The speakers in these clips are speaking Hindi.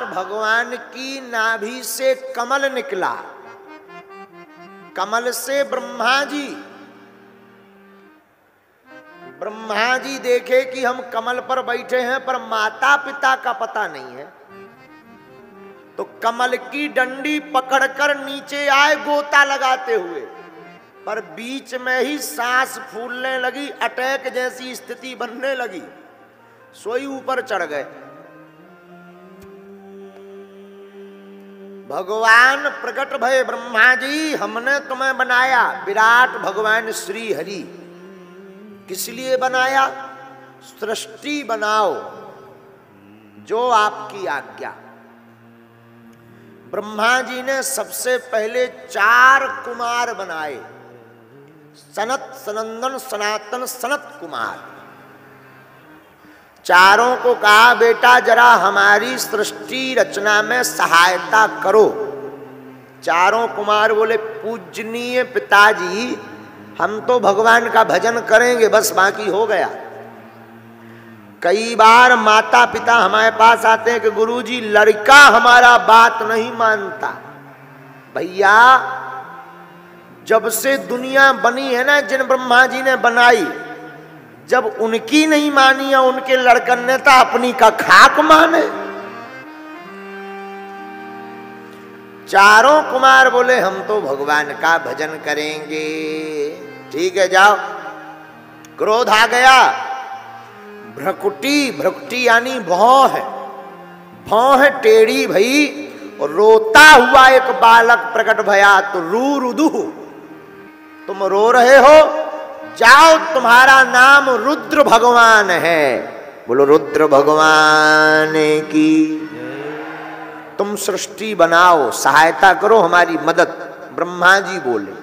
भगवान की नाभि से कमल निकला, कमल से ब्रह्मा जी देखे कि हम कमल पर बैठे हैं पर माता पिता का पता नहीं है, तो कमल की डंडी पकड़कर नीचे आए गोता लगाते हुए, पर बीच में ही सांस फूलने लगी, अटैक जैसी स्थिति बनने लगी, सोई ऊपर चढ़ गए। भगवान प्रकट भय, ब्रह्मा जी हमने तुम्हें बनाया, विराट भगवान श्री हरि। किस लिए बनाया? सृष्टि बनाओ, जो आपकी आज्ञा। ब्रह्मा जी ने सबसे पहले 4 कुमार बनाए, सनत, सनंदन, सनातन, सनत कुमार। चारों को कहा बेटा जरा हमारी सृष्टि रचना में सहायता करो। चारों कुमार बोले पूजनीय पिताजी हम तो भगवान का भजन करेंगे बस, बाकी हो गया। कई बार माता पिता हमारे पास आते हैं कि गुरुजी लड़का हमारा बात नहीं मानता। भैया जब से दुनिया बनी है ना, जिन ब्रह्मा जी ने बनाई, जब उनकी नहीं मानी है उनके लड़कन ने तो अपनी का खाक माने। चारों कुमार बोले हम तो भगवान का भजन करेंगे। ठीक है जाओ। क्रोध आ गया। भ्रकुटी यानी भौं है टेढ़ी भई, और रोता हुआ एक बालक प्रकट भया तो रू रुदु, तुम रो रहे हो, जाओ तुम्हारा नाम रुद्र भगवान है। बोलो रुद्र भगवान की। तुम सृष्टि बनाओ, सहायता करो, हमारी मदद। ब्रह्मा जी बोले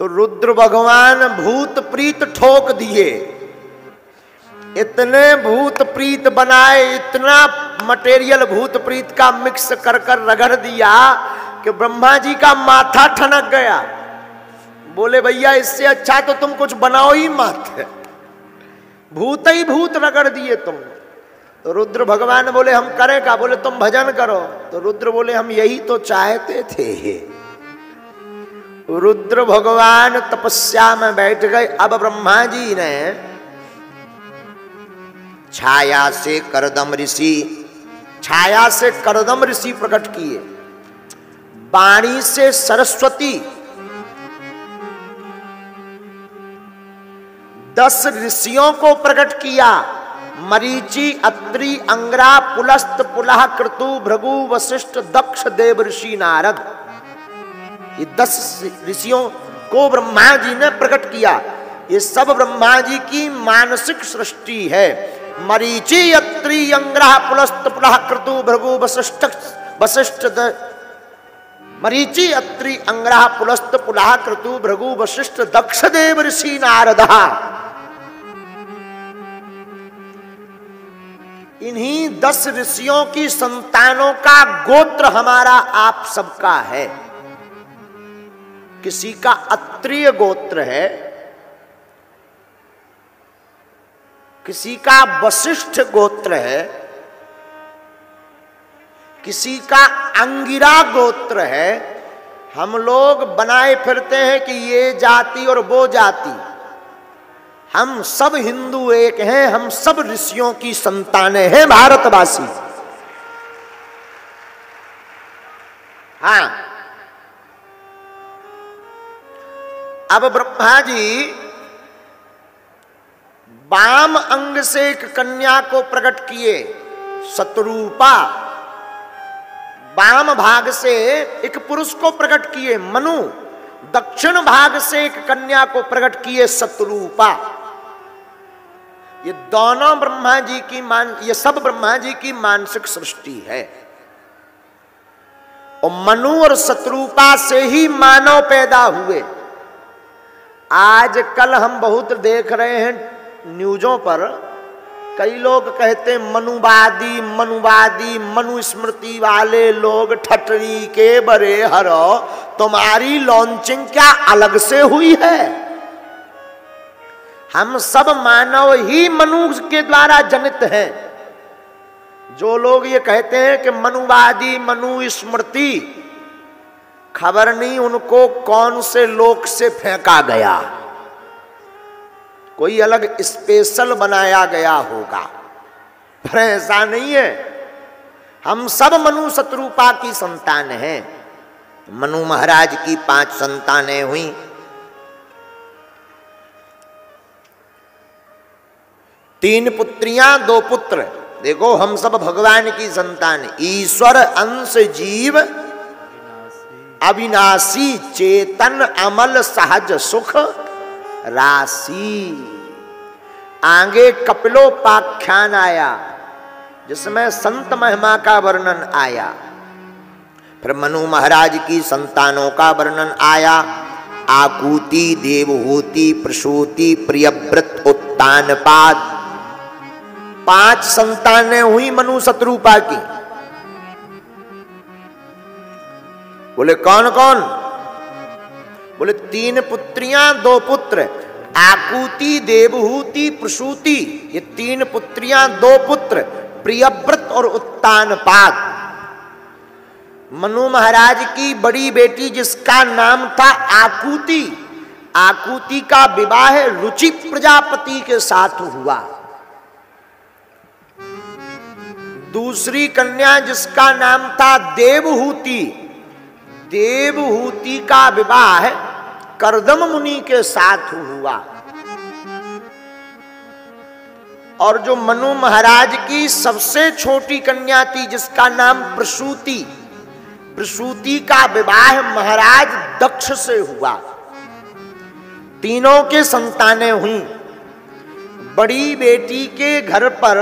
तो रुद्र भगवान भूत प्रीत ठोक दिए। इतने भूत प्रीत बनाए, इतना मटेरियल भूत प्रीत का मिक्स कर कर रगड़ दिया कि ब्रह्मा जी का माथा ठनक गया। बोले भैया इससे अच्छा तो तुम कुछ बनाओ ही मत, भूत ही भूत रगड़ दिए तुम। तो रुद्र भगवान बोले हम करें क्या? बोले तुम भजन करो। तो रुद्र बोले हम यही तो चाहते थे। रुद्र भगवान तपस्या में बैठ गए। अब ब्रह्मा जी ने छाया से करदम ऋषि प्रकट किए, वाणी से सरस्वती, 10 ऋषियों को प्रकट किया। मरीचि, अत्रि, अंगरा, पुलस्त, पुलह, क्रतु, भृगु, वशिष्ठ, दक्ष, देव ऋषि, नारद। ये 10 ऋषियों को ब्रह्मा जी ने प्रकट किया। ये सब ब्रह्मा जी की मानसिक सृष्टि है। मरीचि, अत्रि, अंगरा, पुलस्त, पुलह, क्रतु, भृगु, वशिष्ठ, मरीचि, अत्रि, अंगरा, पुलस्त, पुलह, क्रतु, भृगु, वशिष्ठ, दक्ष, देव ऋषि, नारद। इन्हीं 10 ऋषियों की संतानों का गोत्र हमारा आप सबका है। किसी का अत्रिय गोत्र है, किसी का वशिष्ठ गोत्र है, किसी का अंगिरा गोत्र है। हम लोग बनाए फिरते हैं कि ये जाति और वो जाति। हम सब हिंदू एक हैं, हम सब ऋषियों की संतानें हैं, भारतवासी। हाँ, अब ब्रह्मा जी वाम अंग से एक कन्या को प्रकट किए, शत्रुपा। वाम भाग से एक पुरुष को प्रकट किए, मनु। दक्षिण भाग से एक कन्या को प्रकट किए, शत्रुपा। ये दोनों ब्रह्मा जी की ये सब ब्रह्मा जी की मानसिक सृष्टि है। और मनु और शत्रुपा से ही मानव पैदा हुए। आजकल हम बहुत देख रहे हैं न्यूज़ों पर, कई लोग कहते मनुवादी, मनुस्मृति वाले लोग ठटरी के बरे हरो, तुम्हारी लॉन्चिंग क्या अलग से हुई है? हम सब मानव ही मनु के द्वारा जनित हैं। जो लोग ये कहते हैं कि मनुवादी, मनु स्मृति, खबर नहीं उनको कौन से लोक से फेंका गया, कोई अलग स्पेशल बनाया गया होगा, पर ऐसा नहीं है। हम सब मनु शत्रुपा की संतान हैं। मनु महाराज की 5 संतानें हुई। तीन पुत्रियां 2 पुत्र। देखो हम सब भगवान की संतान, ईश्वर अंश जीव अविनाशी चेतन अमल सहज सुख राशि। आगे कपिलोपाख्यान आया जिसमें संत महिमा का वर्णन आया, फिर मनु महाराज की संतानों का वर्णन आया। आकूति, देवहूति, प्रसूति, प्रियव्रत, उत्तानपाद, 5 संतानें हुई मनु शत्रुपा की। बोले कौन कौन? बोले 3 पुत्रियां 2 पुत्र। आकूति, देवहूति, प्रसूति, ये 3 पुत्रियां 2 पुत्र, प्रियव्रत और उत्तानपाद। मनु महाराज की बड़ी बेटी जिसका नाम था आकूति, आकूति का विवाह रुचि प्रजापति के साथ हुआ। दूसरी कन्या जिसका नाम था देवहूति, देवहूति का विवाह कर्दम मुनि के साथ हुआ। और जो मनु महाराज की सबसे छोटी कन्या थी जिसका नाम प्रसूति, प्रसूति का विवाह महाराज दक्ष से हुआ। तीनों के संतानें हुई। बड़ी बेटी के घर पर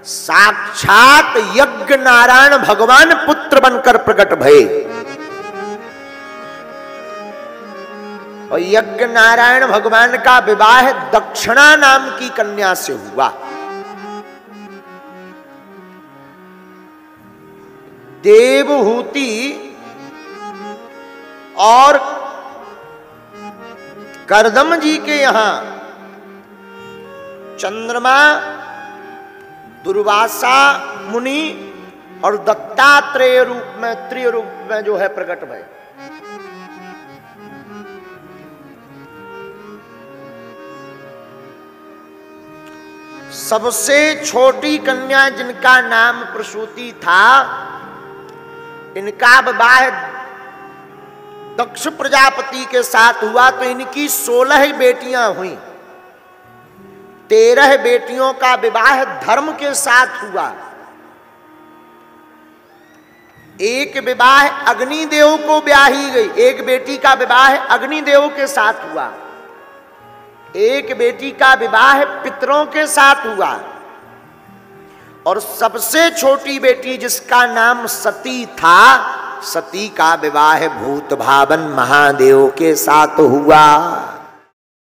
साक्षात यज्ञ नारायण भगवान पुत्र बनकर प्रकट भये। और यज्ञ नारायण भगवान का विवाह दक्षिणा नाम की कन्या से हुआ। देवहूति और कर्दम जी के यहां चंद्रमा, दुर्वासा मुनि और दत्तात्रेय रूप में, त्रिय रूप में जो है प्रकट भय। सबसे छोटी कन्या जिनका नाम प्रसूति था, इनका विवाह दक्ष प्रजापति के साथ हुआ तो इनकी 16 बेटियां हुई। 13 बेटियों का विवाह धर्म के साथ हुआ। एक विवाह अग्निदेव को ब्याही गई, एक बेटी का विवाह अग्निदेव के साथ हुआ। एक बेटी का विवाह पितरों के साथ हुआ। और सबसे छोटी बेटी जिसका नाम सती था, सती का विवाह भूत भावन महादेव के साथ हुआ।